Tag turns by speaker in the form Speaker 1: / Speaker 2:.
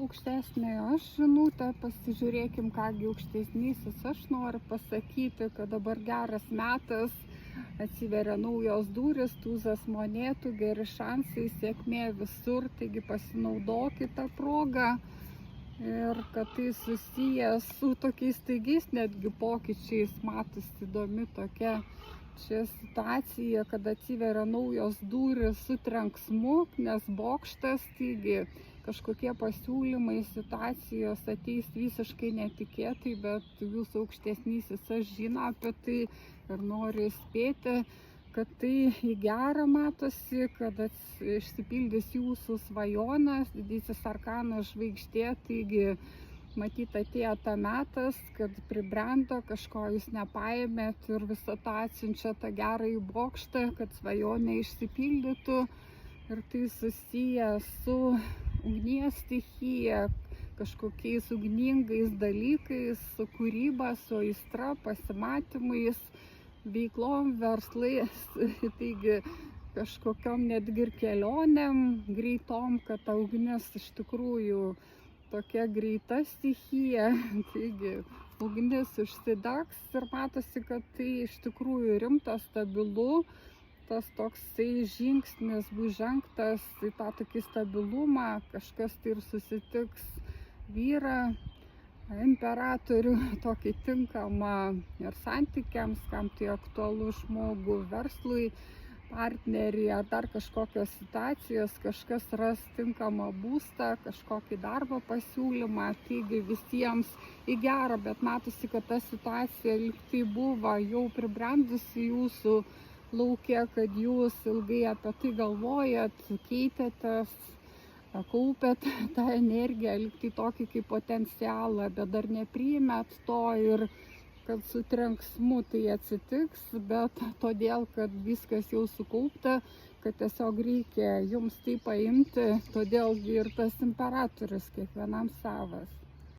Speaker 1: aukštesnė aš žinutę, pasižiūrėkim, kągi aukštesnysis aš noriu pasakyti, kad dabar geras metas, atsiveria naujos durys, tūzas monetų, geri šansai, sėkmė visur, taigi pasinaudokite tą progą. Ir kad tai susijęs su tokiais staigiais netgi pokyčiais, matosi įdomi tokia čia situacija, kad atsiveria naujos durys su trenksmu, nes bokštas, taigi kažkokie pasiūlymai, situacijos ateis visiškai netikėtai, bet jūsų aukštesnysis aš žino apie tai ir noriu įspėti, kad tai į gerą matosi, kad išsipildys jūsų svajonės, didysis arkanas žvaigždė, taigi matyt atėjo ta metas, kad pribrendo, kažko jūs nepaėmėt ir visą tą atsiunčia tą gerąjį bokštą, kad svajonė išsipildytų. Ir tai susiję su ugnies stichija, kažkokiais ugningais dalykais, su kūryba, su aistra, pasimatymais, veiklom, verslais, taigi kažkokiom netgi ir kelionėm greitom, kad ta ugnis iš tikrųjų tokia greita stichija, taigi ugnis užsidegs ir matosi, kad tai iš tikrųjų rimtas, stabilu, tas toksai žingsnis bus žengtas į tą tokį stabilumą, kažkas tai ir susitiks vyrą, imperatorių, tokį tinkamą ir santykiams, kam tai aktualu žmogų, verslui, partnerį ar dar kažkokios situacijos, kažkas ras tinkamą būstą, kažkokį darbo pasiūlymą, taigi visiems į gerą, bet matosi, kad ta situacija lyg tai buvo jau pribrendusi jūsų lauke, kad jūs ilgai apie tai galvojat, keitėtės, kaupėt tą energiją, lyg tai tokį kaip potencialą, bet dar nepriėmėt to ir kad su trenksmu tai atsitiks, bet todėl, kad viskas jau sukaupta, kad tiesiog reikia jums tai paimti, todėl ir tas imperatorius kiekvienam savas.